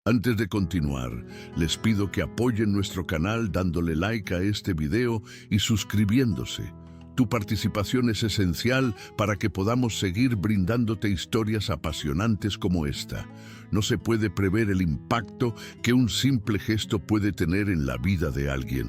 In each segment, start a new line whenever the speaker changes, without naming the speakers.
Antes de continuar, les pido que apoyen nuestro canal dándole like a este video y suscribiéndose. Tu participación es esencial para que podamos seguir brindándote historias apasionantes como esta. No se puede prever el impacto que un simple gesto puede tener en la vida de alguien.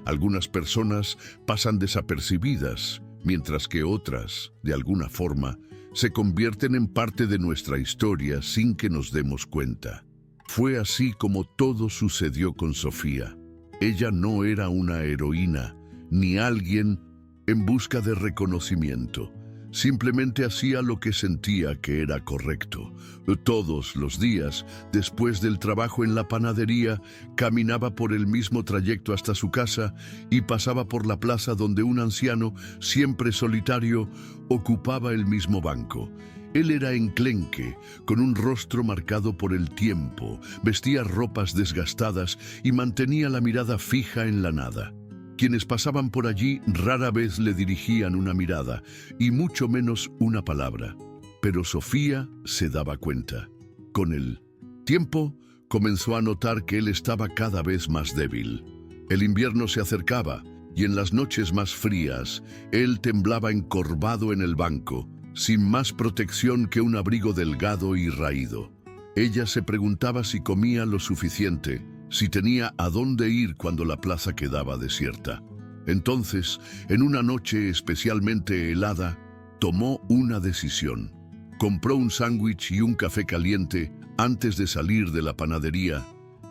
Algunas personas pasan desapercibidas, mientras que otras, de alguna forma, se convierten en parte de nuestra historia sin que nos demos cuenta. Fue así como todo sucedió con Sofía. Ella no era una heroína, ni alguien en busca de reconocimiento. Simplemente hacía lo que sentía que era correcto. Todos los días, después del trabajo en la panadería, caminaba por el mismo trayecto hasta su casa y pasaba por la plaza donde un anciano, siempre solitario, ocupaba el mismo banco. Él era enclenque, con un rostro marcado por el tiempo, vestía ropas desgastadas y mantenía la mirada fija en la nada. Quienes pasaban por allí rara vez le dirigían una mirada, y mucho menos una palabra. Pero Sofía se daba cuenta. Con el tiempo, comenzó a notar que él estaba cada vez más débil. El invierno se acercaba, y en las noches más frías, él temblaba encorvado en el banco, sin más protección que un abrigo delgado y raído. Ella se preguntaba si comía lo suficiente, si tenía a dónde ir cuando la plaza quedaba desierta. Entonces, en una noche especialmente helada, tomó una decisión. Compró un sándwich y un café caliente antes de salir de la panadería,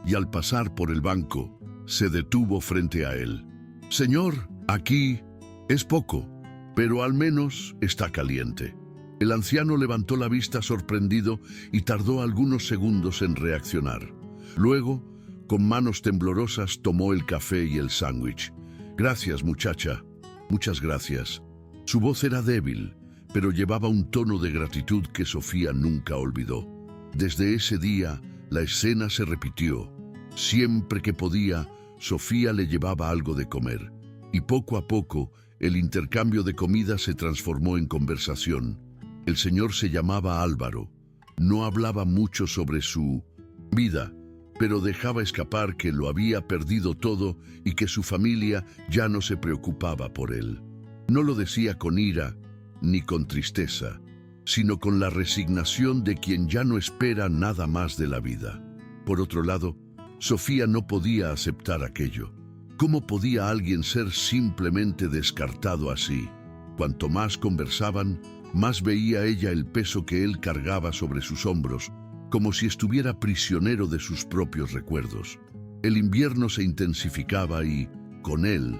y al pasar por el banco, se detuvo frente a él. «Señor, aquí es poco, pero al menos está caliente». El anciano levantó la vista sorprendido y tardó algunos segundos en reaccionar. Luego, con manos temblorosas, tomó el café y el sándwich. «Gracias, muchacha. Muchas gracias». Su voz era débil, pero llevaba un tono de gratitud que Sofía nunca olvidó. Desde ese día, la escena se repitió. Siempre que podía, Sofía le llevaba algo de comer, y poco a poco, el intercambio de comida se transformó en conversación. El señor se llamaba Álvaro. No hablaba mucho sobre su vida, pero dejaba escapar que lo había perdido todo y que su familia ya no se preocupaba por él. No lo decía con ira ni con tristeza, sino con la resignación de quien ya no espera nada más de la vida. Por otro lado, Sofía no podía aceptar aquello. ¿Cómo podía alguien ser simplemente descartado así? Cuanto más conversaban, más veía ella el peso que él cargaba sobre sus hombros, como si estuviera prisionero de sus propios recuerdos. El invierno se intensificaba y, con él,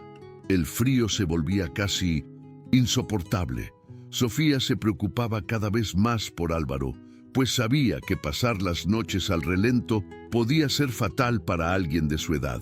el frío se volvía casi insoportable. Sofía se preocupaba cada vez más por Álvaro, pues sabía que pasar las noches al relento podía ser fatal para alguien de su edad.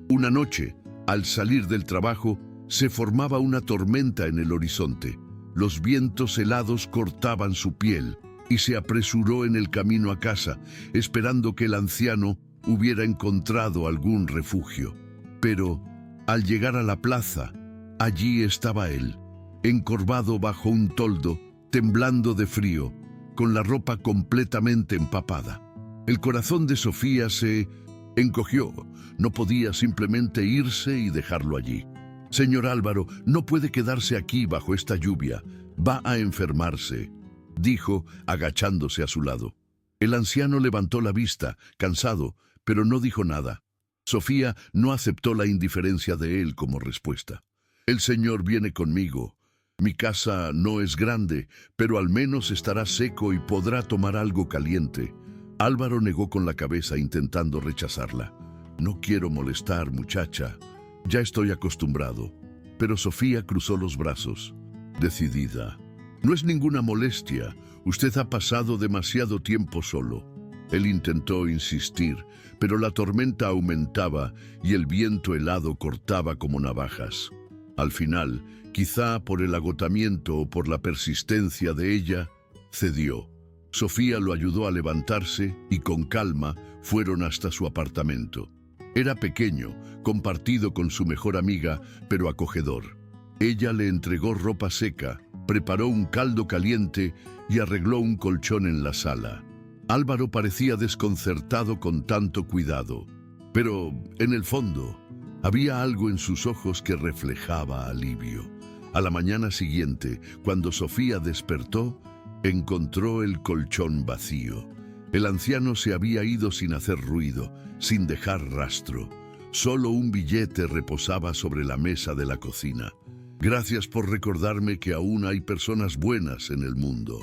Una noche, al salir del trabajo, se formaba una tormenta en el horizonte. Los vientos helados cortaban su piel y se apresuró en el camino a casa, esperando que el anciano hubiera encontrado algún refugio. Pero, al llegar a la plaza, allí estaba él, encorvado bajo un toldo, temblando de frío, con la ropa completamente empapada. El corazón de Sofía se encogió. No podía simplemente irse y dejarlo allí. «Señor Álvaro, no puede quedarse aquí bajo esta lluvia. Va a enfermarse», dijo, agachándose a su lado. El anciano levantó la vista, cansado, pero no dijo nada. Sofía no aceptó la indiferencia de él como respuesta. «El señor viene conmigo. Mi casa no es grande, pero al menos estará seco y podrá tomar algo caliente». Álvaro negó con la cabeza intentando rechazarla. «No quiero molestar, muchacha. Ya estoy acostumbrado». Pero Sofía cruzó los brazos, decidida. «No es ninguna molestia. Usted ha pasado demasiado tiempo solo». Él intentó insistir, pero la tormenta aumentaba y el viento helado cortaba como navajas. Al final, quizá por el agotamiento o por la persistencia de ella, cedió. Sofía lo ayudó a levantarse y con calma fueron hasta su apartamento. Era pequeño, compartido con su mejor amiga, pero acogedor. Ella le entregó ropa seca, preparó un caldo caliente y arregló un colchón en la sala. Álvaro parecía desconcertado con tanto cuidado, pero en el fondo había algo en sus ojos que reflejaba alivio. A la mañana siguiente, cuando Sofía despertó, encontró el colchón vacío. El anciano se había ido sin hacer ruido, sin dejar rastro. Solo un billete reposaba sobre la mesa de la cocina. Gracias por recordarme que aún hay personas buenas en el mundo.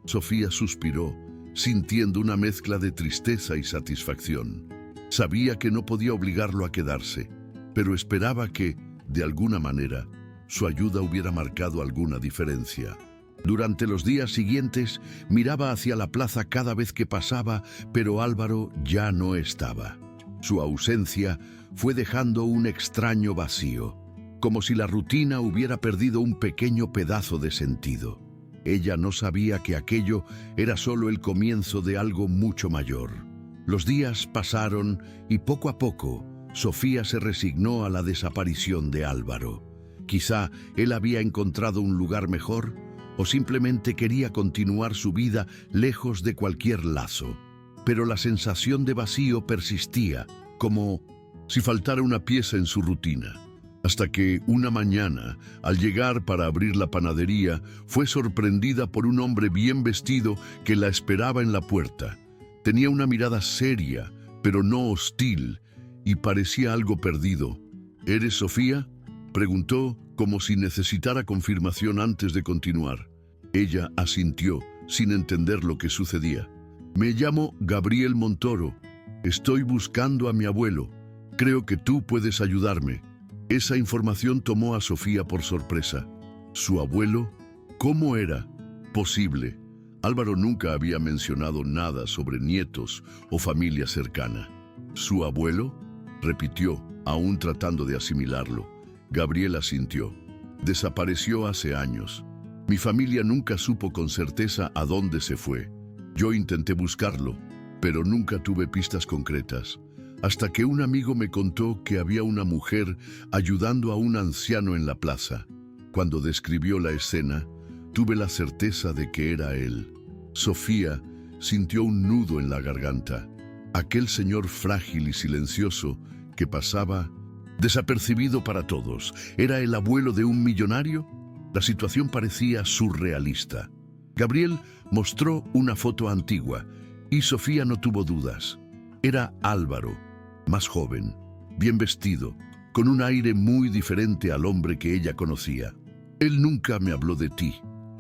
Sofía suspiró, sintiendo una mezcla de tristeza y satisfacción. Sabía que no podía obligarlo a quedarse, pero esperaba que, de alguna manera, su ayuda hubiera marcado alguna diferencia. Durante los días siguientes, miraba hacia la plaza cada vez que pasaba, pero Álvaro ya no estaba. Su ausencia fue dejando un extraño vacío, como si la rutina hubiera perdido un pequeño pedazo de sentido. Ella no sabía que aquello era solo el comienzo de algo mucho mayor. Los días pasaron y poco a poco, Sofía se resignó a la desaparición de Álvaro. Quizá él había encontrado un lugar mejor o simplemente quería continuar su vida lejos de cualquier lazo. Pero la sensación de vacío persistía, como si faltara una pieza en su rutina. Hasta que una mañana, al llegar para abrir la panadería, fue sorprendida por un hombre bien vestido que la esperaba en la puerta. Tenía una mirada seria, pero no hostil, y parecía algo perdido. ¿Eres Sofía?, preguntó, como si necesitara confirmación antes de continuar. Ella asintió, sin entender lo que sucedía. Me llamo Gabriel Montoro. Estoy buscando a mi abuelo. Creo que tú puedes ayudarme. Esa información tomó a Sofía por sorpresa. ¿Su abuelo? ¿Cómo era posible? Álvaro nunca había mencionado nada sobre nietos o familia cercana. ¿Su abuelo?, repitió, aún tratando de asimilarlo. Gabriel asintió. Desapareció hace años. Mi familia nunca supo con certeza a dónde se fue. Yo intenté buscarlo, pero nunca tuve pistas concretas, hasta que un amigo me contó que había una mujer ayudando a un anciano en la plaza. Cuando describió la escena, tuve la certeza de que era él. Sofía sintió un nudo en la garganta. Aquel señor frágil y silencioso que pasaba desapercibido para todos, ¿era el abuelo de un millonario? La situación parecía surrealista. Gabriel mostró una foto antigua y Sofía no tuvo dudas. Era Álvaro, más joven, bien vestido, con un aire muy diferente al hombre que ella conocía. Él nunca me habló de ti,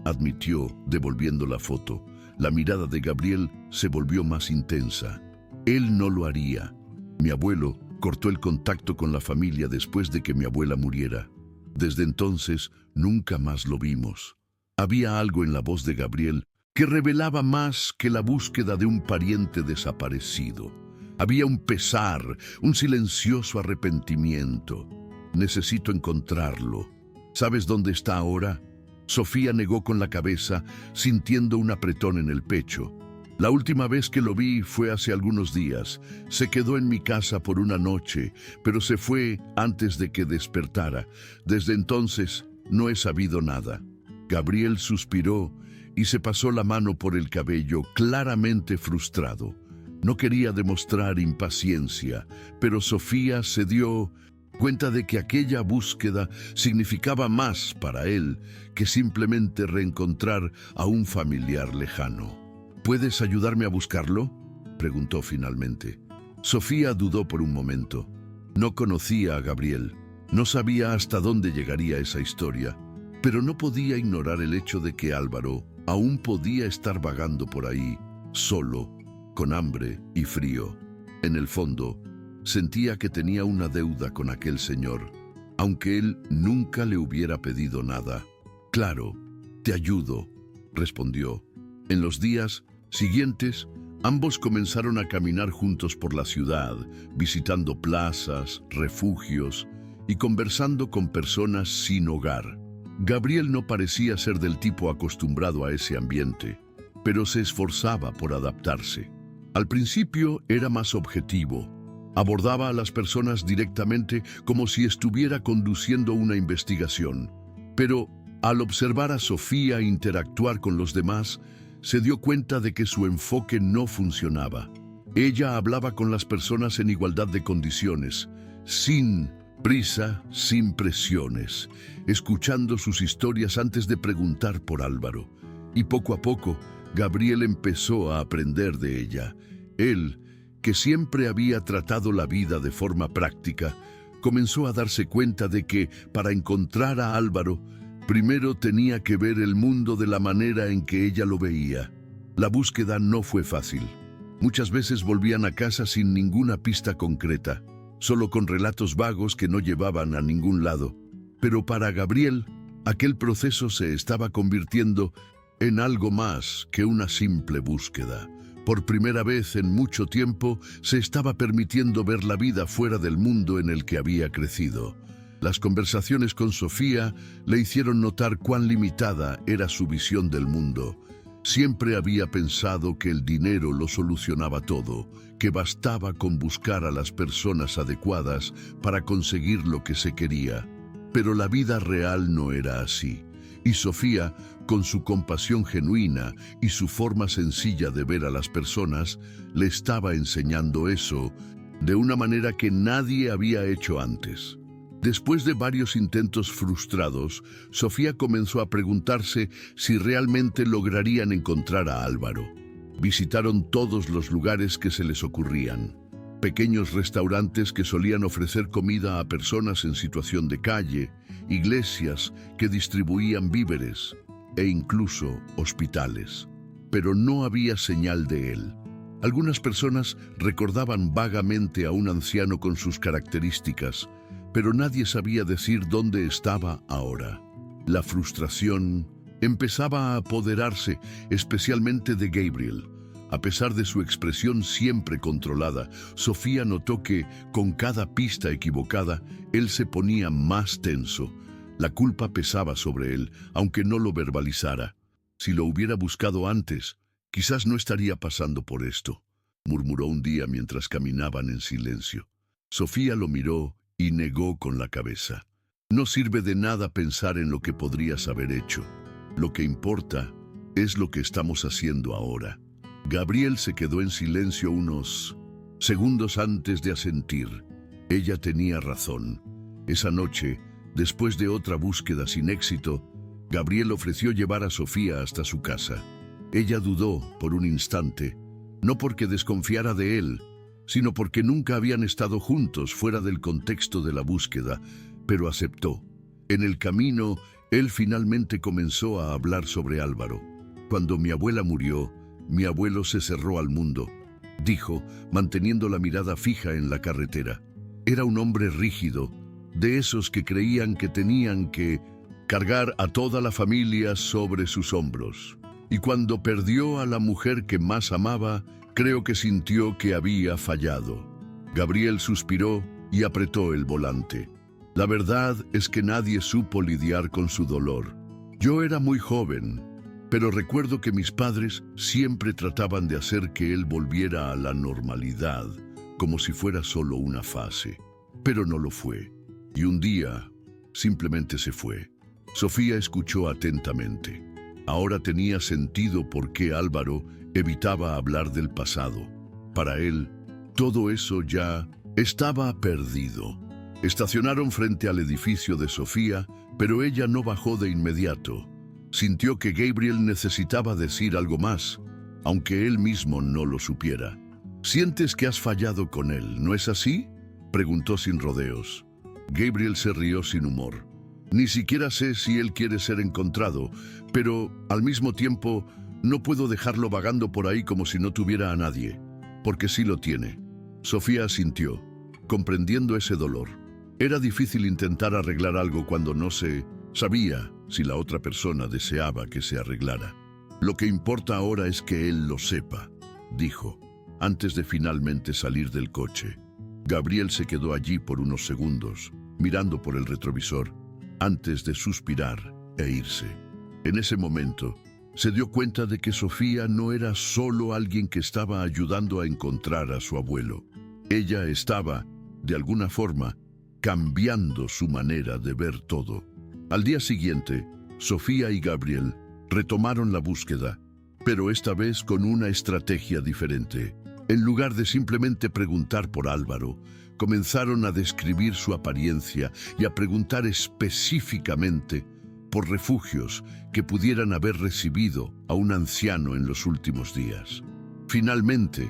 admitió, devolviendo la foto. La mirada de Gabriel se volvió más intensa. Él no lo haría. Mi abuelo cortó el contacto con la familia después de que mi abuela muriera. Desde entonces, nunca más lo vimos. Había algo en la voz de Gabriel que revelaba más que la búsqueda de un pariente desaparecido. Había un pesar, un silencioso arrepentimiento. Necesito encontrarlo. ¿Sabes dónde está ahora? Sofía negó con la cabeza, sintiendo un apretón en el pecho. La última vez que lo vi fue hace algunos días. Se quedó en mi casa por una noche, pero se fue antes de que despertara. Desde entonces no he sabido nada. Gabriel suspiró y se pasó la mano por el cabello, claramente frustrado. No quería demostrar impaciencia, pero Sofía se dio cuenta de que aquella búsqueda significaba más para él que simplemente reencontrar a un familiar lejano. ¿Puedes ayudarme a buscarlo?, preguntó finalmente. Sofía dudó por un momento. No conocía a Gabriel, no sabía hasta dónde llegaría esa historia, pero no podía ignorar el hecho de que Álvaro aún podía estar vagando por ahí, solo, con hambre y frío. En el fondo, sentía que tenía una deuda con aquel señor, aunque él nunca le hubiera pedido nada. Claro, te ayudo, respondió. En los días siguientes, ambos comenzaron a caminar juntos por la ciudad, visitando plazas, refugios y conversando con personas sin hogar. Gabriel no parecía ser del tipo acostumbrado a ese ambiente, pero se esforzaba por adaptarse. Al principio era más objetivo. Abordaba a las personas directamente como si estuviera conduciendo una investigación. Pero al observar a Sofía interactuar con los demás, se dio cuenta de que su enfoque no funcionaba. Ella hablaba con las personas en igualdad de condiciones, sin prisa, sin presiones, escuchando sus historias antes de preguntar por Álvaro. Y poco a poco, Gabriel empezó a aprender de ella. Él, que siempre había tratado la vida de forma práctica, comenzó a darse cuenta de que, para encontrar a Álvaro, primero tenía que ver el mundo de la manera en que ella lo veía. La búsqueda no fue fácil. Muchas veces volvían a casa sin ninguna pista concreta, solo con relatos vagos que no llevaban a ningún lado. Pero para Gabriel, aquel proceso se estaba convirtiendo en algo más que una simple búsqueda. Por primera vez en mucho tiempo, se estaba permitiendo ver la vida fuera del mundo en el que había crecido. Las conversaciones con Sofía le hicieron notar cuán limitada era su visión del mundo. Siempre había pensado que el dinero lo solucionaba todo, que bastaba con buscar a las personas adecuadas para conseguir lo que se quería. Pero la vida real no era así. Y Sofía, con su compasión genuina y su forma sencilla de ver a las personas, le estaba enseñando eso de una manera que nadie había hecho antes. Después de varios intentos frustrados, Sofía comenzó a preguntarse si realmente lograrían encontrar a Álvaro. Visitaron todos los lugares que se les ocurrían. Pequeños restaurantes que solían ofrecer comida a personas en situación de calle, iglesias que distribuían víveres e incluso hospitales. Pero no había señal de él. Algunas personas recordaban vagamente a un anciano con sus características, pero nadie sabía decir dónde estaba ahora. La frustración empezaba a apoderarse, especialmente de Gabriel. A pesar de su expresión siempre controlada, Sofía notó que, con cada pista equivocada, él se ponía más tenso. La culpa pesaba sobre él, aunque no lo verbalizara. Si lo hubiera buscado antes, quizás no estaría pasando por esto, murmuró un día mientras caminaban en silencio. Sofía lo miró y negó con la cabeza. No sirve de nada pensar en lo que podrías haber hecho. Lo que importa es lo que estamos haciendo ahora. Gabriel se quedó en silencio unos segundos antes de asentir. Ella tenía razón. Esa noche, después de otra búsqueda sin éxito, Gabriel ofreció llevar a Sofía hasta su casa. Ella dudó por un instante, no porque desconfiara de él, sino porque nunca habían estado juntos fuera del contexto de la búsqueda, pero aceptó. En el camino, él finalmente comenzó a hablar sobre Álvaro. Cuando mi abuela murió, mi abuelo se cerró al mundo, dijo, manteniendo la mirada fija en la carretera. Era un hombre rígido, de esos que creían que tenían que cargar a toda la familia sobre sus hombros. Y cuando perdió a la mujer que más amaba, creo que sintió que había fallado. Gabriel suspiró y apretó el volante. La verdad es que nadie supo lidiar con su dolor. Yo era muy joven, pero recuerdo que mis padres siempre trataban de hacer que él volviera a la normalidad, como si fuera solo una fase. Pero no lo fue. Y un día, simplemente se fue. Sofía escuchó atentamente. Ahora tenía sentido por qué Álvaro evitaba hablar del pasado. Para él, todo eso ya estaba perdido. Estacionaron frente al edificio de Sofía, pero ella no bajó de inmediato. Sintió que Gabriel necesitaba decir algo más, aunque él mismo no lo supiera. «¿Sientes que has fallado con él, no es así?», preguntó sin rodeos. Gabriel se rió sin humor. «Ni siquiera sé si él quiere ser encontrado, pero al mismo tiempo no puedo dejarlo vagando por ahí como si no tuviera a nadie, porque sí lo tiene». Sofía asintió, comprendiendo ese dolor. Era difícil intentar arreglar algo cuando no se sabía si la otra persona deseaba que se arreglara. «Lo que importa ahora es que él lo sepa», dijo, antes de finalmente salir del coche. Gabriel se quedó allí por unos segundos, mirando por el retrovisor, antes de suspirar e irse. En ese momento, se dio cuenta de que Sofía no era solo alguien que estaba ayudando a encontrar a su abuelo. Ella estaba, de alguna forma, cambiando su manera de ver todo. Al día siguiente, Sofía y Gabriel retomaron la búsqueda, pero esta vez con una estrategia diferente. En lugar de simplemente preguntar por Álvaro, comenzaron a describir su apariencia y a preguntar específicamente por refugios que pudieran haber recibido a un anciano en los últimos días. Finalmente,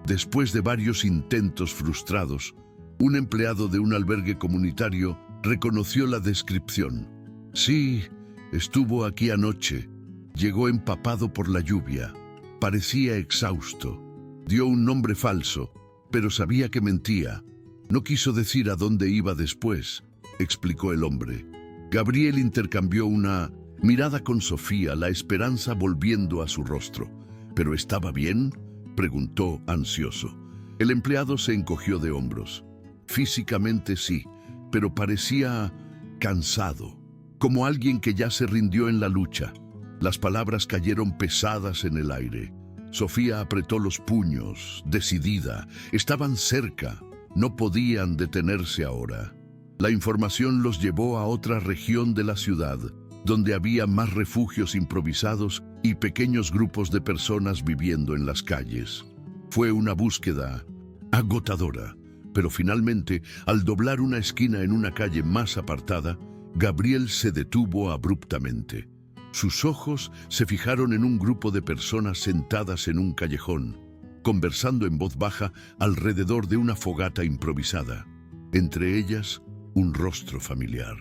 después de varios intentos frustrados, un empleado de un albergue comunitario reconoció la descripción. Sí, estuvo aquí anoche. Llegó empapado por la lluvia. Parecía exhausto. Dio un nombre falso, pero sabía que mentía. No quiso decir a dónde iba después, explicó el hombre. Gabriel intercambió una mirada con Sofía, la esperanza volviendo a su rostro. ¿Pero estaba bien?, preguntó ansioso. El empleado se encogió de hombros. Físicamente sí, pero parecía cansado, como alguien que ya se rindió en la lucha. Las palabras cayeron pesadas en el aire. Sofía apretó los puños, decidida. Estaban cerca, no podían detenerse ahora. La información los llevó a otra región de la ciudad, donde había más refugios improvisados y pequeños grupos de personas viviendo en las calles. Fue una búsqueda agotadora, pero finalmente, al doblar una esquina en una calle más apartada, Gabriel se detuvo abruptamente. Sus ojos se fijaron en un grupo de personas sentadas en un callejón, conversando en voz baja alrededor de una fogata improvisada. Entre ellas, un rostro familiar.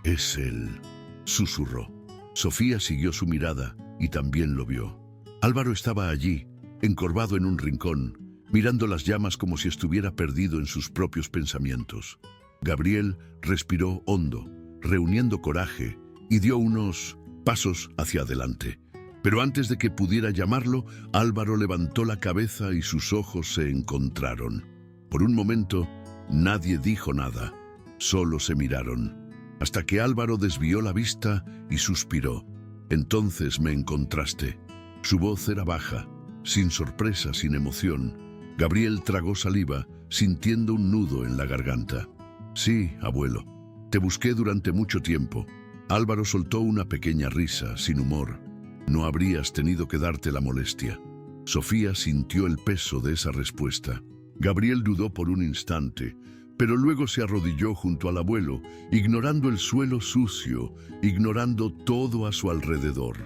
«Es él», susurró. Sofía siguió su mirada y también lo vio. Álvaro estaba allí, encorvado en un rincón, mirando las llamas como si estuviera perdido en sus propios pensamientos. Gabriel respiró hondo, reuniendo coraje, y dio unos pasos hacia adelante. Pero antes de que pudiera llamarlo, Álvaro levantó la cabeza y sus ojos se encontraron. Por un momento, nadie dijo nada, solo se miraron, hasta que Álvaro desvió la vista y suspiró. «Entonces me encontraste». Su voz era baja, sin sorpresa, sin emoción. Gabriel tragó saliva, sintiendo un nudo en la garganta. «Sí, abuelo. Te busqué durante mucho tiempo». Álvaro soltó una pequeña risa, sin humor. «No habrías tenido que darte la molestia». Sofía sintió el peso de esa respuesta. Gabriel dudó por un instante, pero luego se arrodilló junto al abuelo, ignorando el suelo sucio, ignorando todo a su alrededor.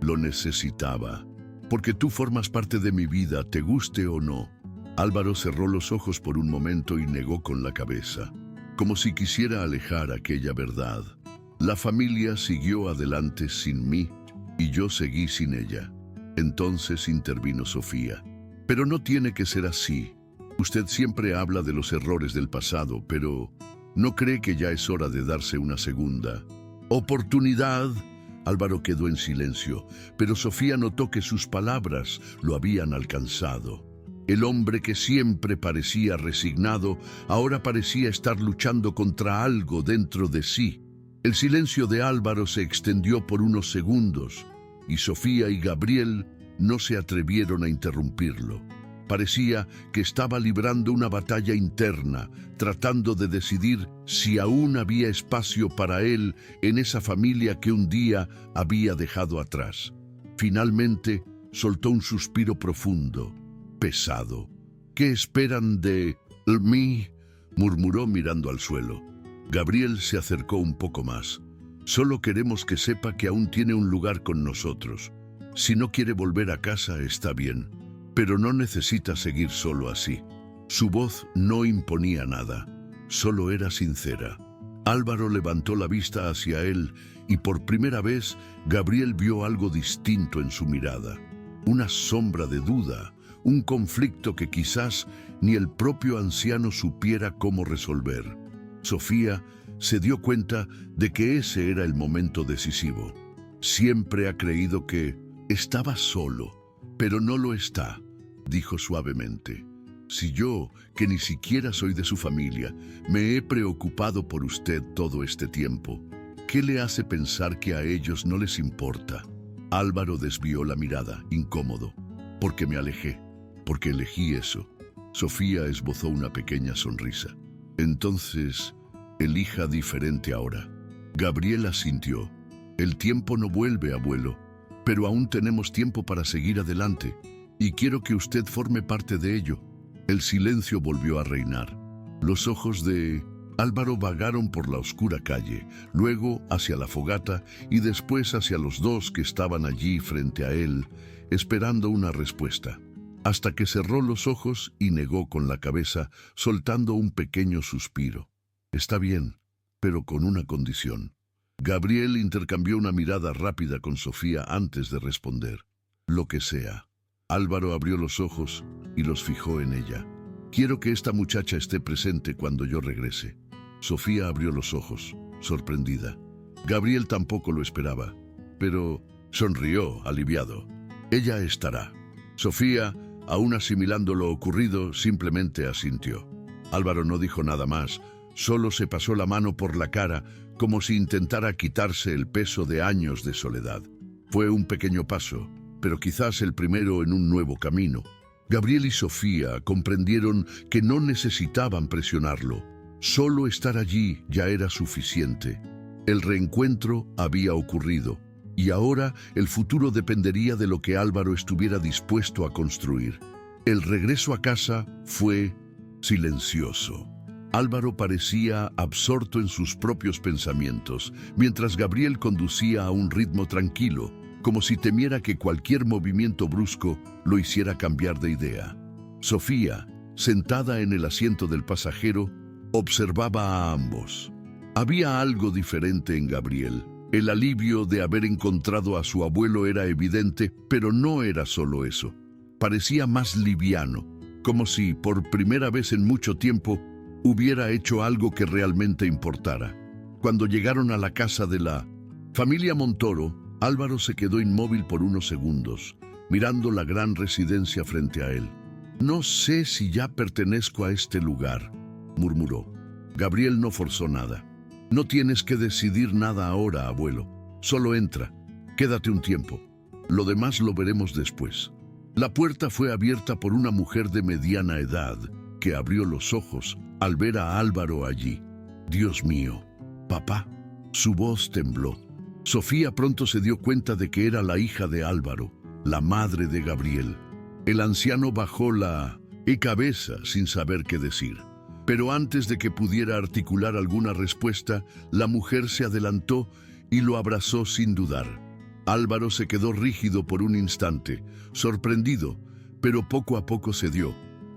«Lo necesitaba, porque tú formas parte de mi vida, te guste o no». Álvaro cerró los ojos por un momento y negó con la cabeza, como si quisiera alejar aquella verdad. «La familia siguió adelante sin mí y yo seguí sin ella». Entonces intervino Sofía. «Pero no tiene que ser así. Usted siempre habla de los errores del pasado, pero ¿no cree que ya es hora de darse una segunda oportunidad?» Álvaro quedó en silencio, pero Sofía notó que sus palabras lo habían alcanzado. El hombre que siempre parecía resignado, ahora parecía estar luchando contra algo dentro de sí. El silencio de Álvaro se extendió por unos segundos, y Sofía y Gabriel no se atrevieron a interrumpirlo. Parecía que estaba librando una batalla interna, tratando de decidir si aún había espacio para él en esa familia que un día había dejado atrás. Finalmente, soltó un suspiro profundo, pesado. «¿Qué esperan de mí?», murmuró mirando al suelo. Gabriel se acercó un poco más. «Solo queremos que sepa que aún tiene un lugar con nosotros. Si no quiere volver a casa, está bien, pero no necesita seguir solo así». Su voz no imponía nada, solo era sincera. Álvaro levantó la vista hacia él y por primera vez Gabriel vio algo distinto en su mirada. Una sombra de duda, un conflicto que quizás ni el propio anciano supiera cómo resolver. Sofía se dio cuenta de que ese era el momento decisivo. «Siempre ha creído que estaba solo, pero no lo está», dijo suavemente. «Si yo, que ni siquiera soy de su familia, me he preocupado por usted todo este tiempo, ¿qué le hace pensar que a ellos no les importa?» Álvaro desvió la mirada, incómodo. «Porque me alejé, porque elegí eso». Sofía esbozó una pequeña sonrisa. «Entonces, elija diferente ahora». Gabriel asintió. «El tiempo no vuelve, abuelo. pero aún tenemos tiempo para seguir adelante, y quiero que usted forme parte de ello. El silencio volvió a reinar. Los ojos de Álvaro vagaron por la oscura calle, luego hacia la fogata y después hacia los dos que estaban allí frente a él, esperando una respuesta, hasta que cerró los ojos y negó con la cabeza, soltando un pequeño suspiro. Está bien, pero con una condición. Gabriel intercambió una mirada rápida con Sofía antes de responder. Lo que sea. Álvaro abrió los ojos y los fijó en ella. Quiero que esta muchacha esté presente cuando yo regrese. Sofía abrió los ojos, sorprendida. Gabriel tampoco lo esperaba, pero sonrió, aliviado. Ella estará. Sofía, aún asimilando lo ocurrido, simplemente asintió. Álvaro no dijo nada más, solo se pasó la mano por la cara, como si intentara quitarse el peso de años de soledad. Fue un pequeño paso, pero quizás el primero en un nuevo camino. Gabriel y Sofía comprendieron que no necesitaban presionarlo. Solo estar allí ya era suficiente. El reencuentro había ocurrido, y ahora el futuro dependería de lo que Álvaro estuviera dispuesto a construir. El regreso a casa fue silencioso. Álvaro parecía absorto en sus propios pensamientos, mientras Gabriel conducía a un ritmo tranquilo, como si temiera que cualquier movimiento brusco lo hiciera cambiar de idea. Sofía, sentada en el asiento del pasajero, observaba a ambos. Había algo diferente en Gabriel. El alivio de haber encontrado a su abuelo era evidente, pero no era solo eso. Parecía más liviano, como si, por primera vez en mucho tiempo, hubiera hecho algo que realmente importara. Cuando llegaron a la casa de la familia Montoro, Álvaro se quedó inmóvil por unos segundos, mirando la gran residencia frente a él. «No sé si ya pertenezco a este lugar», murmuró. Gabriel no forzó nada. «No tienes que decidir nada ahora, abuelo. Solo entra. Quédate un tiempo. Lo demás lo veremos después». La puerta fue abierta por una mujer de mediana edad, que abrió los ojos al ver a Álvaro allí. «Dios mío, papá». Su voz tembló. Sofía pronto se dio cuenta de que era la hija de Álvaro, la madre de Gabriel. El anciano bajó la cabeza sin saber qué decir. Pero antes de que pudiera articular alguna respuesta, la mujer se adelantó y lo abrazó sin dudar. Álvaro se quedó rígido por un instante, sorprendido, pero poco a poco cedió,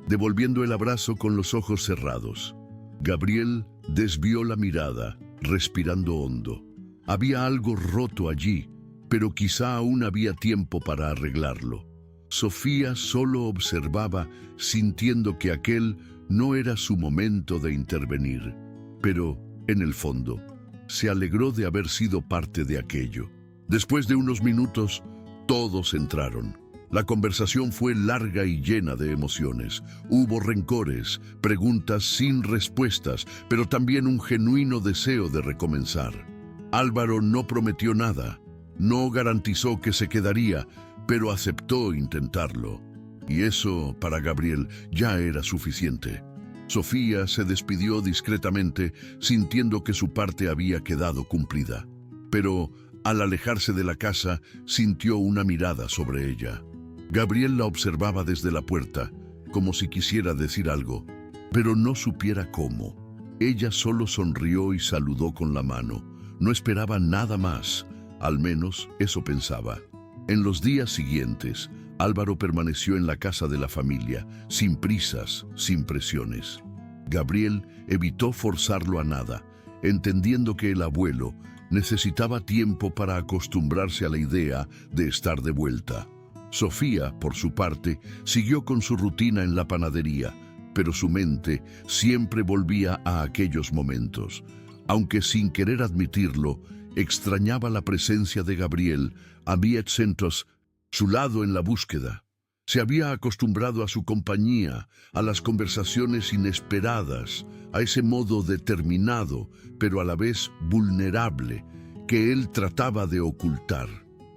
devolviendo el abrazo con los ojos cerrados. Gabriel desvió la mirada, respirando hondo. Había algo roto allí, pero quizá aún había tiempo para arreglarlo. Sofía solo observaba, sintiendo que aquel no era su momento de intervenir, pero, en el fondo, se alegró de haber sido parte de aquello. Después de unos minutos, todos entraron. La conversación fue larga y llena de emociones. Hubo rencores, preguntas sin respuestas, pero también un genuino deseo de recomenzar. Álvaro no prometió nada, no garantizó que se quedaría, pero aceptó intentarlo. Y eso, para Gabriel, ya era suficiente. Sofía se despidió discretamente, sintiendo que su parte había quedado cumplida. Pero, al alejarse de la casa, sintió una mirada sobre ella. Gabriel la observaba desde la puerta, como si quisiera decir algo, pero no supiera cómo. Ella solo sonrió y saludó con la mano. No esperaba nada más, al menos eso pensaba. En los días siguientes, Álvaro permaneció en la casa de la familia, sin prisas, sin presiones. Gabriel evitó forzarlo a nada, entendiendo que el abuelo necesitaba tiempo para acostumbrarse a la idea de estar de vuelta. Sofía, por su parte, siguió con su rutina en la panadería, pero su mente siempre volvía a aquellos momentos. Aunque sin querer admitirlo, extrañaba la presencia de Gabriel, había centros su lado en la búsqueda. Se había acostumbrado a su compañía, a las conversaciones inesperadas, a ese modo determinado, pero a la vez vulnerable, que él trataba de ocultar.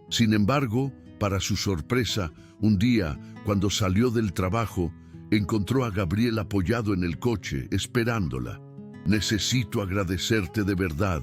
Sin embargo, para su sorpresa, un día, cuando salió del trabajo, encontró a Gabriel apoyado en el coche, esperándola. «Necesito agradecerte de verdad»,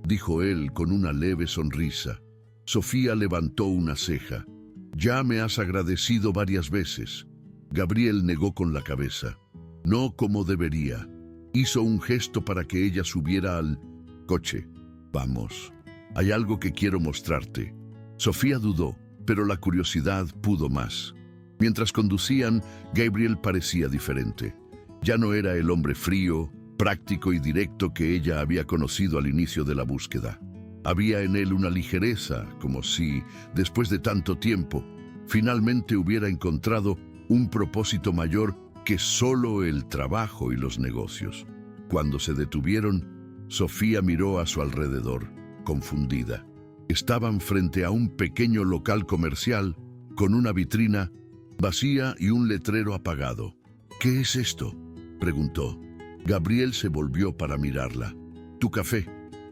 dijo él con una leve sonrisa. Sofía levantó una ceja. Ya me has agradecido varias veces. Gabriel negó con la cabeza. No como debería. Hizo un gesto para que ella subiera al coche. Vamos, hay algo que quiero mostrarte. Sofía dudó, pero la curiosidad pudo más. Mientras conducían, Gabriel parecía diferente. Ya no era el hombre frío, práctico y directo que ella había conocido al inicio de la búsqueda. Había en él una ligereza, como si, después de tanto tiempo, finalmente hubiera encontrado un propósito mayor que solo el trabajo y los negocios. Cuando se detuvieron, Sofía miró a su alrededor, confundida. Estaban frente a un pequeño local comercial con una vitrina vacía y un letrero apagado. ¿Qué es esto?, preguntó. Gabriel se volvió para mirarla. Tu café.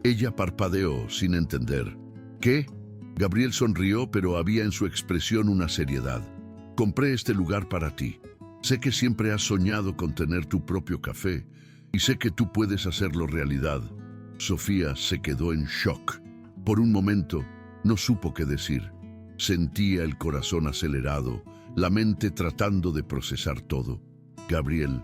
Ella parpadeó sin entender. ¿Qué? Gabriel sonrió, pero había en su expresión una seriedad. Compré este lugar para ti. Sé que siempre has soñado con tener tu propio café y sé que tú puedes hacerlo realidad. Sofía se quedó en shock. Por un momento no supo qué decir. Sentía el corazón acelerado, la mente tratando de procesar todo. Gabriel,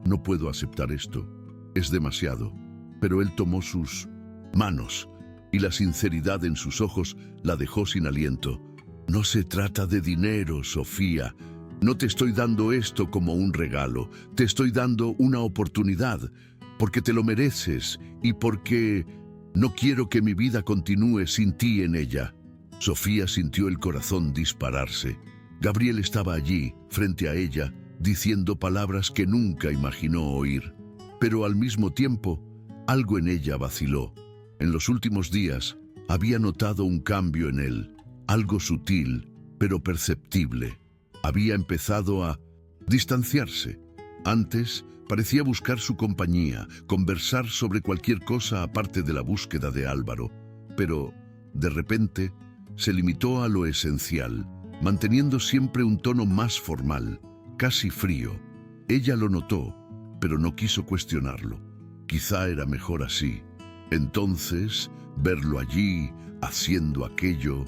no puedo aceptar esto. Es demasiado. Pero él tomó sus manos y la sinceridad en sus ojos la dejó sin aliento. No se trata de dinero, Sofía. No te estoy dando esto como un regalo. Te estoy dando una oportunidad, porque te lo mereces y porque no quiero que mi vida continúe sin ti en ella. Sofía sintió el corazón dispararse. Gabriel estaba allí, frente a ella, diciendo palabras que nunca imaginó oír. Pero al mismo tiempo, algo en ella vaciló. En los últimos días, había notado un cambio en él, algo sutil, pero perceptible. Había empezado a distanciarse. Antes, parecía buscar su compañía, conversar sobre cualquier cosa aparte de la búsqueda de Álvaro. Pero, de repente, se limitó a lo esencial, manteniendo siempre un tono más formal, casi frío. Ella lo notó, pero no quiso cuestionarlo. Quizá era mejor así. Entonces, verlo allí, haciendo aquello,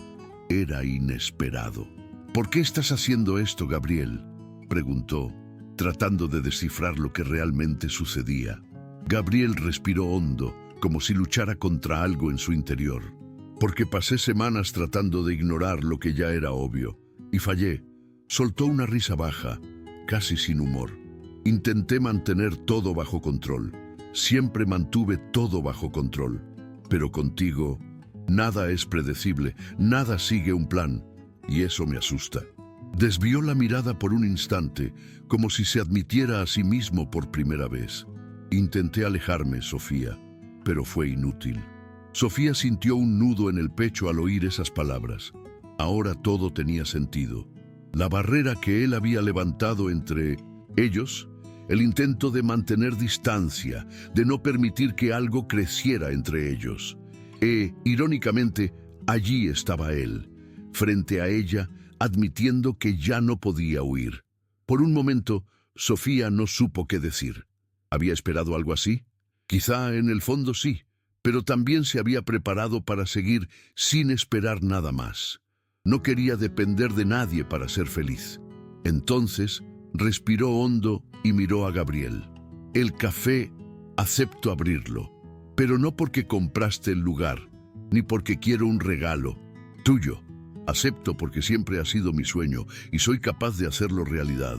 era inesperado. ¿Por qué estás haciendo esto, Gabriel?, preguntó, tratando de descifrar lo que realmente sucedía. Gabriel respiró hondo, como si luchara contra algo en su interior. Porque pasé semanas tratando de ignorar lo que ya era obvio, y fallé. Soltó una risa baja, casi sin humor. Intenté mantener todo bajo control. Siempre mantuve todo bajo control. Pero contigo, nada es predecible, nada sigue un plan, y eso me asusta. Desvió la mirada por un instante, como si se admitiera a sí mismo por primera vez. Intenté alejarme, Sofía, pero fue inútil. Sofía sintió un nudo en el pecho al oír esas palabras. Ahora todo tenía sentido. La barrera que él había levantado entre ellos, el intento de mantener distancia, de no permitir que algo creciera entre ellos. Irónicamente, allí estaba él, frente a ella, admitiendo que ya no podía huir. Por un momento, Sofía no supo qué decir. ¿Había esperado algo así? Quizá en el fondo sí, pero también se había preparado para seguir sin esperar nada más. No quería depender de nadie para ser feliz. Entonces, respiró hondo y miró a Gabriel. El café, acepto abrirlo, pero no porque compraste el lugar, ni porque quiero un regalo tuyo. Acepto porque siempre ha sido mi sueño y soy capaz de hacerlo realidad.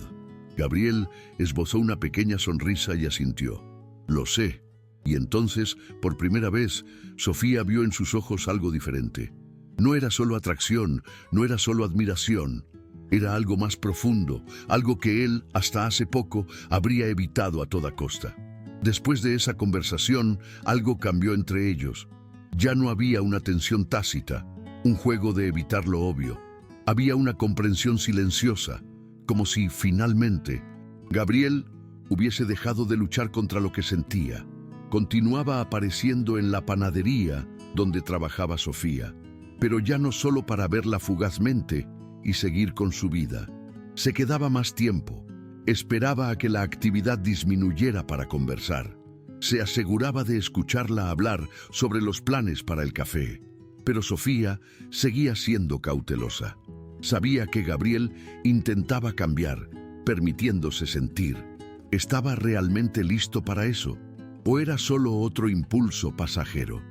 Gabriel esbozó una pequeña sonrisa y asintió. Lo sé. Y entonces, por primera vez, Sofía vio en sus ojos algo diferente. No era solo atracción, no era solo admiración. Era algo más profundo, algo que él, hasta hace poco, habría evitado a toda costa. Después de esa conversación, algo cambió entre ellos. Ya no había una tensión tácita, un juego de evitar lo obvio. Había una comprensión silenciosa, como si, finalmente, Gabriel hubiese dejado de luchar contra lo que sentía. Continuaba apareciendo en la panadería donde trabajaba Sofía, pero ya no solo para verla fugazmente y seguir con su vida. Se quedaba más tiempo, esperaba a que la actividad disminuyera para conversar. Se aseguraba de escucharla hablar sobre los planes para el café. Pero Sofía seguía siendo cautelosa. Sabía que Gabriel intentaba cambiar, permitiéndose sentir. ¿Estaba realmente listo para eso? ¿O era solo otro impulso pasajero?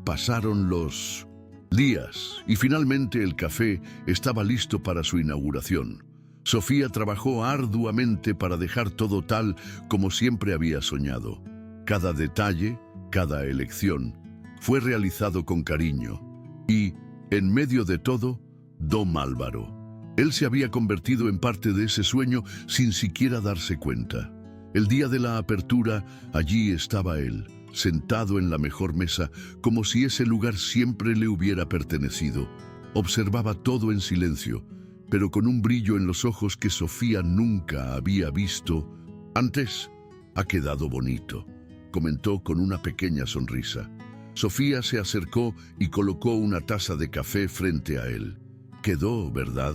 Pasaron los días y finalmente el café estaba listo para su inauguración. Sofía trabajó arduamente para dejar todo tal como siempre había soñado. Cada detalle, cada elección, fue realizado con cariño. Y, en medio de todo, Don Álvaro. Él se había convertido en parte de ese sueño sin siquiera darse cuenta. El día de la apertura, allí estaba él, sentado en la mejor mesa, como si ese lugar siempre le hubiera pertenecido. Observaba todo en silencio, pero con un brillo en los ojos que Sofía nunca había visto antes. «Ha quedado bonito», comentó con una pequeña sonrisa. Sofía se acercó y colocó una taza de café frente a él. «Quedó, ¿verdad?».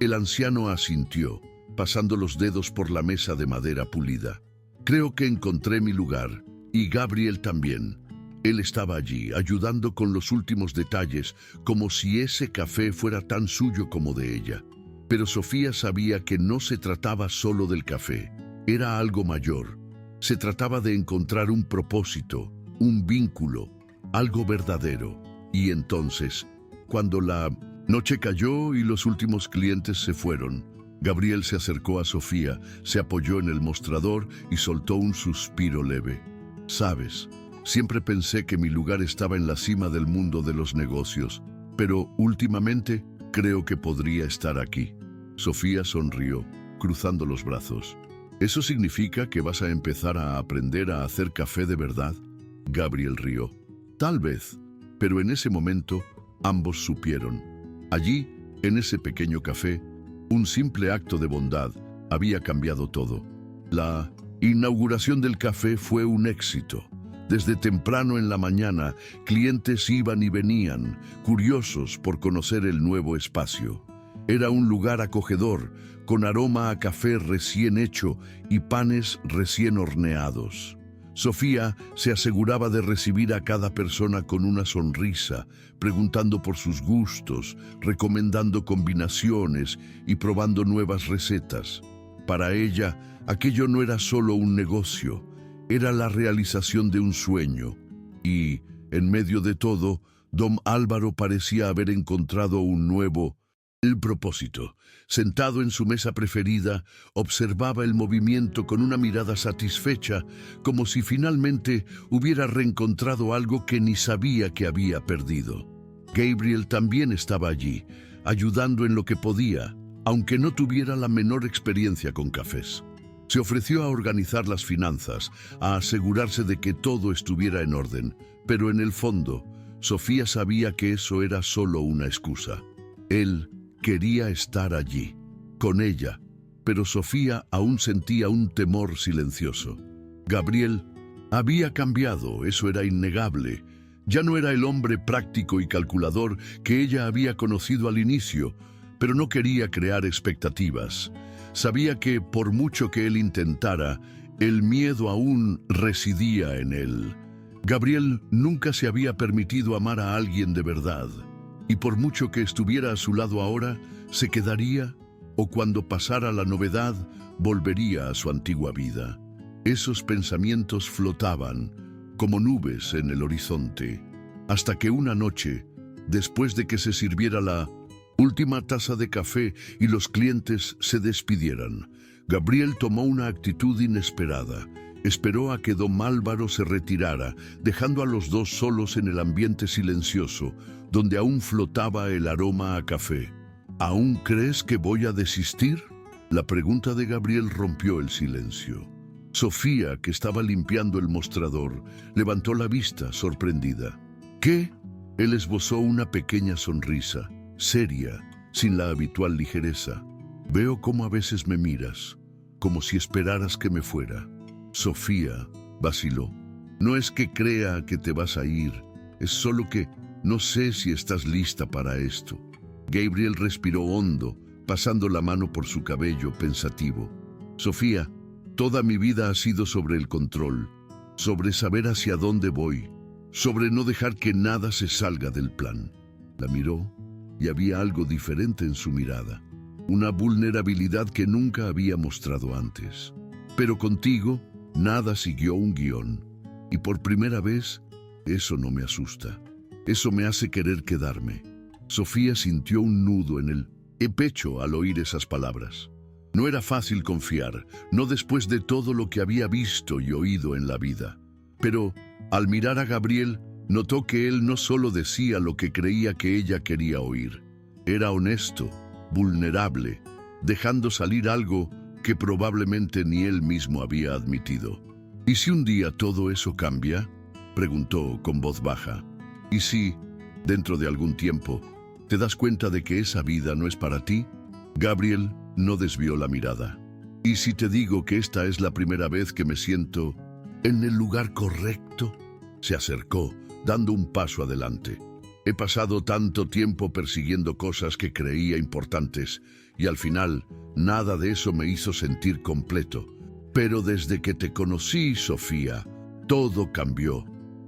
El anciano asintió, pasando los dedos por la mesa de madera pulida. «Creo que encontré mi lugar, y Gabriel también». Él estaba allí, ayudando con los últimos detalles, como si ese café fuera tan suyo como de ella. Pero Sofía sabía que no se trataba solo del café. Era algo mayor. Se trataba de encontrar un propósito, un vínculo, algo verdadero. Y entonces, cuando la noche cayó y los últimos clientes se fueron, Gabriel se acercó a Sofía, se apoyó en el mostrador y soltó un suspiro leve. «Sabes, siempre pensé que mi lugar estaba en la cima del mundo de los negocios, pero últimamente creo que podría estar aquí». Sofía sonrió, cruzando los brazos. «¿Eso significa que vas a empezar a aprender a hacer café de verdad?». Gabriel rió. «Tal vez», pero en ese momento ambos supieron. Allí, en ese pequeño café, un simple acto de bondad había cambiado todo. La inauguración del café fue un éxito. Desde temprano en la mañana, clientes iban y venían, curiosos por conocer el nuevo espacio. Era un lugar acogedor, con aroma a café recién hecho y panes recién horneados. Sofía se aseguraba de recibir a cada persona con una sonrisa, preguntando por sus gustos, recomendando combinaciones y probando nuevas recetas. Para ella, aquello no era solo un negocio, era la realización de un sueño. Y, en medio de todo, Don Álvaro parecía haber encontrado un nuevo propósito. Sentado en su mesa preferida, observaba el movimiento con una mirada satisfecha, como si finalmente hubiera reencontrado algo que ni sabía que había perdido. Gabriel también estaba allí, ayudando en lo que podía, aunque no tuviera la menor experiencia con cafés. Se ofreció a organizar las finanzas, a asegurarse de que todo estuviera en orden, pero en el fondo, Sofía sabía que eso era solo una excusa. Él quería estar allí, con ella, pero Sofía aún sentía un temor silencioso. Gabriel había cambiado, eso era innegable. Ya no era el hombre práctico y calculador que ella había conocido al inicio, pero no quería crear expectativas. Sabía que, por mucho que él intentara, el miedo aún residía en él. Gabriel nunca se había permitido amar a alguien de verdad. Y por mucho que estuviera a su lado ahora, se quedaría, o cuando pasara la novedad, volvería a su antigua vida. Esos pensamientos flotaban, como nubes en el horizonte, hasta que una noche, después de que se sirviera la última taza de café y los clientes se despidieran, Gabriel tomó una actitud inesperada. Esperó a que Don Álvaro se retirara, dejando a los dos solos en el ambiente silencioso, donde aún flotaba el aroma a café. ¿Aún crees que voy a desistir?, la pregunta de Gabriel rompió el silencio. Sofía, que estaba limpiando el mostrador, levantó la vista, sorprendida. ¿Qué? Él esbozó una pequeña sonrisa, seria, sin la habitual ligereza. Veo cómo a veces me miras, como si esperaras que me fuera. Sofía vaciló. No es que crea que te vas a ir, es solo que no sé si estás lista para esto. Gabriel respiró hondo, pasando la mano por su cabello pensativo. Sofía, toda mi vida ha sido sobre el control, sobre saber hacia dónde voy, sobre no dejar que nada se salga del plan. La miró y había algo diferente en su mirada, una vulnerabilidad que nunca había mostrado antes. Pero contigo, nada siguió un guión, y por primera vez, eso no me asusta. Eso me hace querer quedarme. Sofía sintió un nudo en el pecho al oír esas palabras. No era fácil confiar, no después de todo lo que había visto y oído en la vida. Pero, al mirar a Gabriel, notó que él no solo decía lo que creía que ella quería oír. Era honesto, vulnerable, dejando salir algo que probablemente ni él mismo había admitido. ¿Y si un día todo eso cambia?, preguntó con voz baja. ¿Y si, dentro de algún tiempo, te das cuenta de que esa vida no es para ti? Gabriel no desvió la mirada. ¿Y si te digo que esta es la primera vez que me siento en el lugar correcto? Se acercó, dando un paso adelante. He pasado tanto tiempo persiguiendo cosas que creía importantes, y al final, nada de eso me hizo sentir completo. Pero desde que te conocí, Sofía, todo cambió.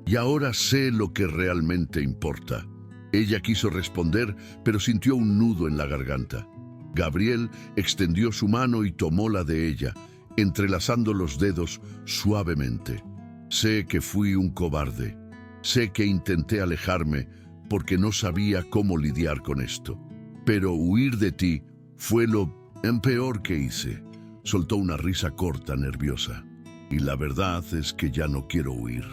Y ahora sé lo que realmente importa. Ella quiso responder, pero sintió un nudo en la garganta. Gabriel extendió su mano y tomó la de ella, entrelazando los dedos suavemente. Sé que fui un cobarde. Sé que intenté alejarme porque no sabía cómo lidiar con esto. Pero huir de ti fue lo peor que hice. Soltó una risa corta, nerviosa. Y la verdad es que ya no quiero huir.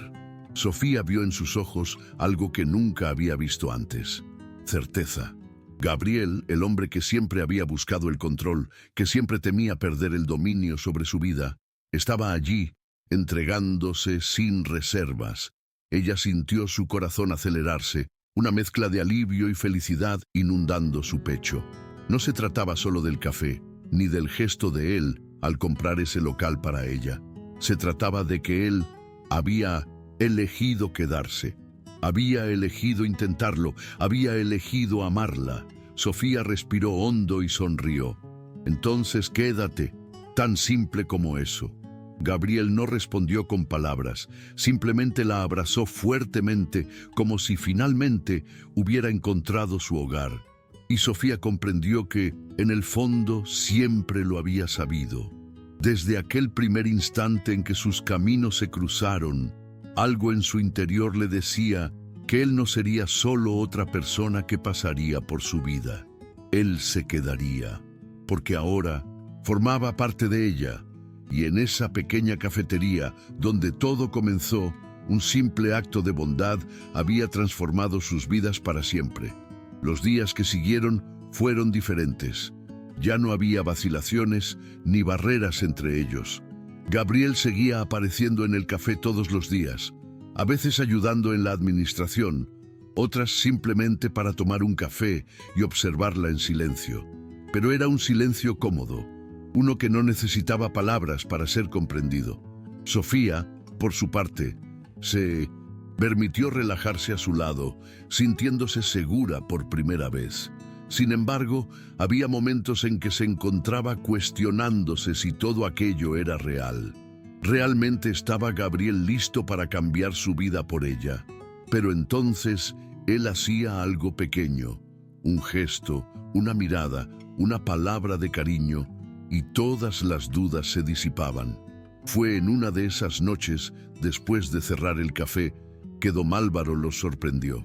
Sofía vio en sus ojos algo que nunca había visto antes: certeza. Gabriel, el hombre que siempre había buscado el control, que siempre temía perder el dominio sobre su vida, estaba allí, entregándose sin reservas. Ella sintió su corazón acelerarse, una mezcla de alivio y felicidad inundando su pecho. No se trataba solo del café, ni del gesto de él al comprar ese local para ella. Se trataba de que él había elegido quedarse. Había elegido intentarlo, había elegido amarla. Sofía respiró hondo y sonrió. Entonces quédate, tan simple como eso. Gabriel no respondió con palabras, simplemente la abrazó fuertemente, como si finalmente hubiera encontrado su hogar. Y Sofía comprendió que, en el fondo, siempre lo había sabido. Desde aquel primer instante en que sus caminos se cruzaron, algo en su interior le decía que él no sería solo otra persona que pasaría por su vida. Él se quedaría, porque ahora formaba parte de ella, y en esa pequeña cafetería donde todo comenzó, un simple acto de bondad había transformado sus vidas para siempre. Los días que siguieron fueron diferentes. Ya no había vacilaciones ni barreras entre ellos. Gabriel seguía apareciendo en el café todos los días, a veces ayudando en la administración, otras simplemente para tomar un café y observarla en silencio. Pero era un silencio cómodo, uno que no necesitaba palabras para ser comprendido. Sofía, por su parte, se permitió relajarse a su lado, sintiéndose segura por primera vez. Sin embargo, había momentos en que se encontraba cuestionándose si todo aquello era real. ¿Realmente estaba Gabriel listo para cambiar su vida por ella? Pero entonces, él hacía algo pequeño, un gesto, una mirada, una palabra de cariño, y todas las dudas se disipaban. Fue en una de esas noches, después de cerrar el café, que don Álvaro los sorprendió.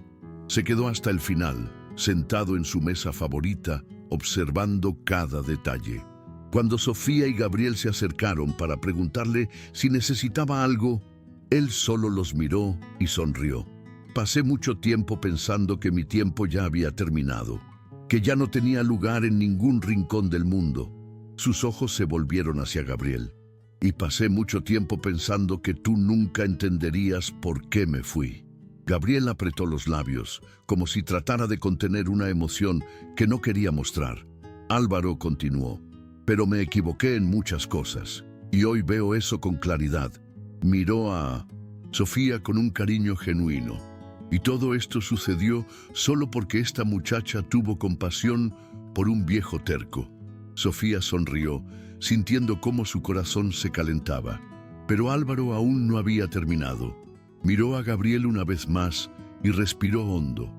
Se quedó hasta el final, sentado en su mesa favorita, observando cada detalle. Cuando Sofía y Gabriel se acercaron para preguntarle si necesitaba algo, él solo los miró y sonrió. Pasé mucho tiempo pensando que mi tiempo ya había terminado, que ya no tenía lugar en ningún rincón del mundo. Sus ojos se volvieron hacia Gabriel. Y pasé mucho tiempo pensando que tú nunca entenderías por qué me fui. Gabriel apretó los labios, como si tratara de contener una emoción que no quería mostrar. Álvaro continuó: pero me equivoqué en muchas cosas, y hoy veo eso con claridad. Miró a Sofía con un cariño genuino. Y todo esto sucedió solo porque esta muchacha tuvo compasión por un viejo terco. Sofía sonrió, sintiendo cómo su corazón se calentaba. Pero Álvaro aún no había terminado. Miró a Gabriel una vez más y respiró hondo.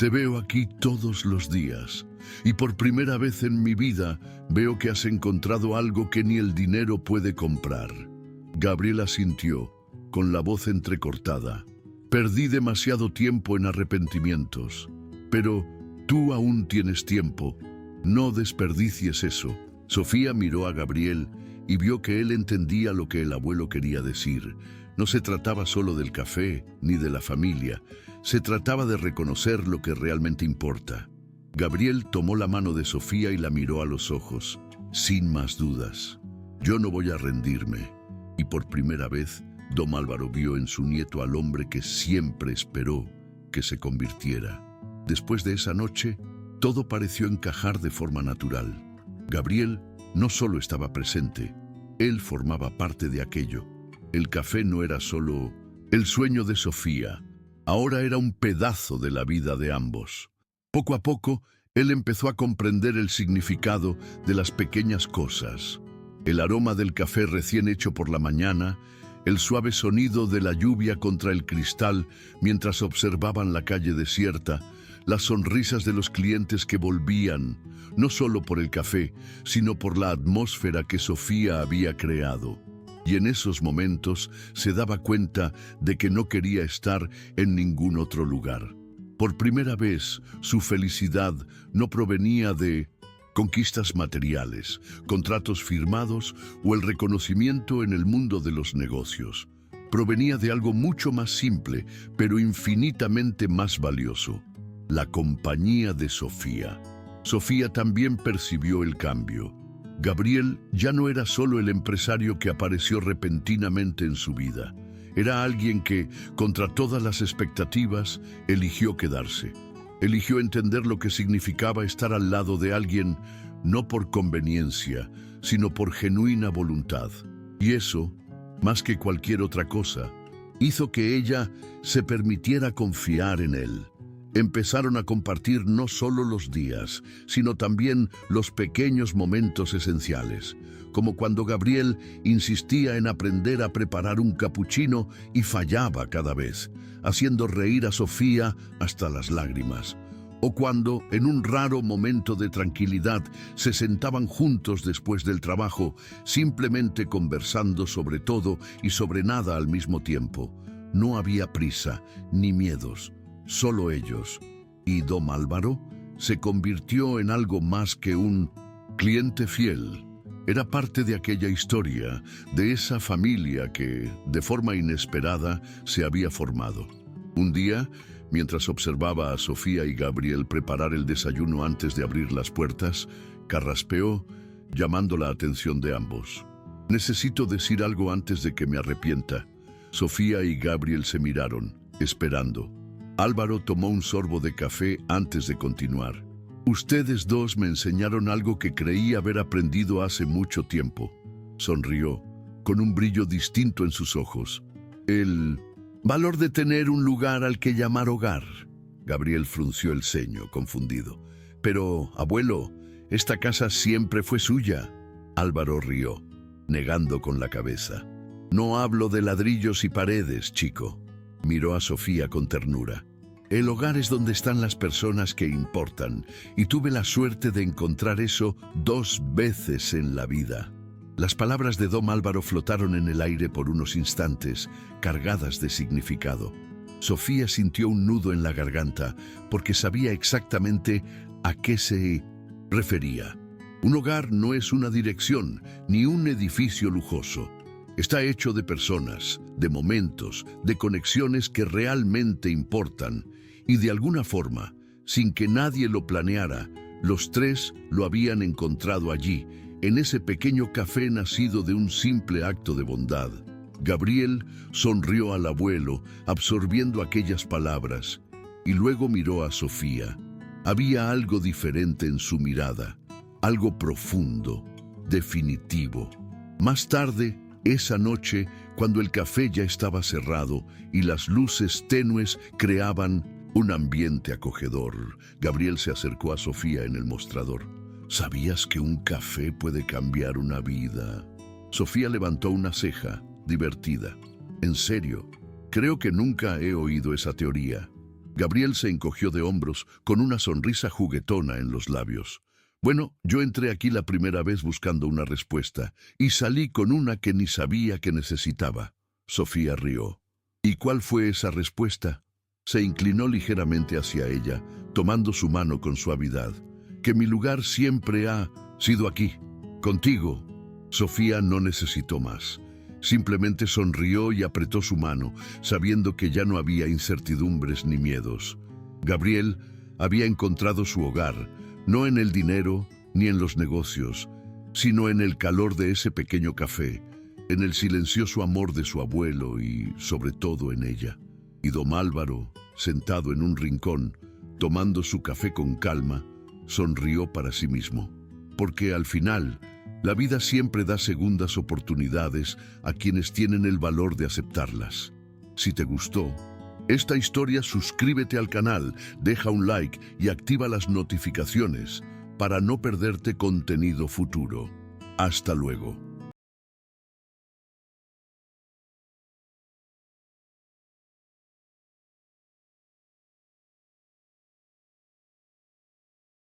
Te veo aquí todos los días y por primera vez en mi vida veo que has encontrado algo que ni el dinero puede comprar. Gabriel asintió, con la voz entrecortada. Perdí demasiado tiempo en arrepentimientos, pero tú aún tienes tiempo. No desperdicies eso. Sofía miró a Gabriel y vio que él entendía lo que el abuelo quería decir. No se trataba solo del café ni de la familia, se trataba de reconocer lo que realmente importa. Gabriel tomó la mano de Sofía y la miró a los ojos, sin más dudas. Yo no voy a rendirme. Y por primera vez, don Álvaro vio en su nieto al hombre que siempre esperó que se convirtiera. Después de esa noche, todo pareció encajar de forma natural. Gabriel no solo estaba presente, él formaba parte de aquello. El café no era solo el sueño de Sofía, ahora era un pedazo de la vida de ambos. Poco a poco, él empezó a comprender el significado de las pequeñas cosas. El aroma del café recién hecho por la mañana, el suave sonido de la lluvia contra el cristal mientras observaban la calle desierta, las sonrisas de los clientes que volvían, no solo por el café, sino por la atmósfera que Sofía había creado. Y en esos momentos se daba cuenta de que no quería estar en ningún otro lugar. Por primera vez, su felicidad no provenía de conquistas materiales, contratos firmados o el reconocimiento en el mundo de los negocios. Provenía de algo mucho más simple, pero infinitamente más valioso: la compañía de Sofía. Sofía también percibió el cambio. Gabriel ya no era solo el empresario que apareció repentinamente en su vida. Era alguien que, contra todas las expectativas, eligió quedarse. Eligió entender lo que significaba estar al lado de alguien, no por conveniencia, sino por genuina voluntad. Y eso, más que cualquier otra cosa, hizo que ella se permitiera confiar en él. Empezaron a compartir no solo los días, sino también los pequeños momentos esenciales, como cuando Gabriel insistía en aprender a preparar un capuchino y fallaba cada vez, haciendo reír a Sofía hasta las lágrimas. O cuando, en un raro momento de tranquilidad, se sentaban juntos después del trabajo, simplemente conversando sobre todo y sobre nada al mismo tiempo. No había prisa ni miedos. Solo ellos. Y don Álvaro se convirtió en algo más que un cliente fiel. Era parte de aquella historia, de esa familia que, de forma inesperada, se había formado. Un día, mientras observaba a Sofía y Gabriel preparar el desayuno antes de abrir las puertas, carraspeó, llamando la atención de ambos. «Necesito decir algo antes de que me arrepienta». Sofía y Gabriel se miraron, esperando. Álvaro tomó un sorbo de café antes de continuar. «Ustedes dos me enseñaron algo que creí haber aprendido hace mucho tiempo». Sonrió, con un brillo distinto en sus ojos. «El valor de tener un lugar al que llamar hogar». Gabriel frunció el ceño, confundido. «Pero, abuelo, esta casa siempre fue suya». Álvaro rió, negando con la cabeza. «No hablo de ladrillos y paredes, chico». Miró a Sofía con ternura. «El hogar es donde están las personas que importan, y tuve la suerte de encontrar eso 2 veces en la vida». Las palabras de don Álvaro flotaron en el aire por unos instantes, cargadas de significado. Sofía sintió un nudo en la garganta, porque sabía exactamente a qué se refería. Un hogar no es una dirección, ni un edificio lujoso. Está hecho de personas, de momentos, de conexiones que realmente importan, y de alguna forma, sin que nadie lo planeara, los tres lo habían encontrado allí, en ese pequeño café nacido de un simple acto de bondad. Gabriel sonrió al abuelo, absorbiendo aquellas palabras, y luego miró a Sofía. Había algo diferente en su mirada, algo profundo, definitivo. Más tarde, esa noche, cuando el café ya estaba cerrado y las luces tenues creaban un ambiente acogedor, Gabriel se acercó a Sofía en el mostrador. ¿Sabías que un café puede cambiar una vida? Sofía levantó una ceja, divertida. ¿En serio? Creo que nunca he oído esa teoría. Gabriel se encogió de hombros con una sonrisa juguetona en los labios. Bueno, yo entré aquí la primera vez buscando una respuesta y salí con una que ni sabía que necesitaba. Sofía rió. ¿Y cuál fue esa respuesta? Se inclinó ligeramente hacia ella, tomando su mano con suavidad. Que mi lugar siempre ha sido aquí, contigo. Sofía no necesitó más. Simplemente sonrió y apretó su mano, sabiendo que ya no había incertidumbres ni miedos. Gabriel había encontrado su hogar, no en el dinero ni en los negocios, sino en el calor de ese pequeño café, en el silencioso amor de su abuelo y, sobre todo, en ella. Y don Álvaro, sentado en un rincón, tomando su café con calma, sonrió para sí mismo. Porque al final, la vida siempre da segundas oportunidades a quienes tienen el valor de aceptarlas. Si te gustó esta historia, suscríbete al canal, deja un like y activa las notificaciones para no perderte contenido futuro. Hasta luego.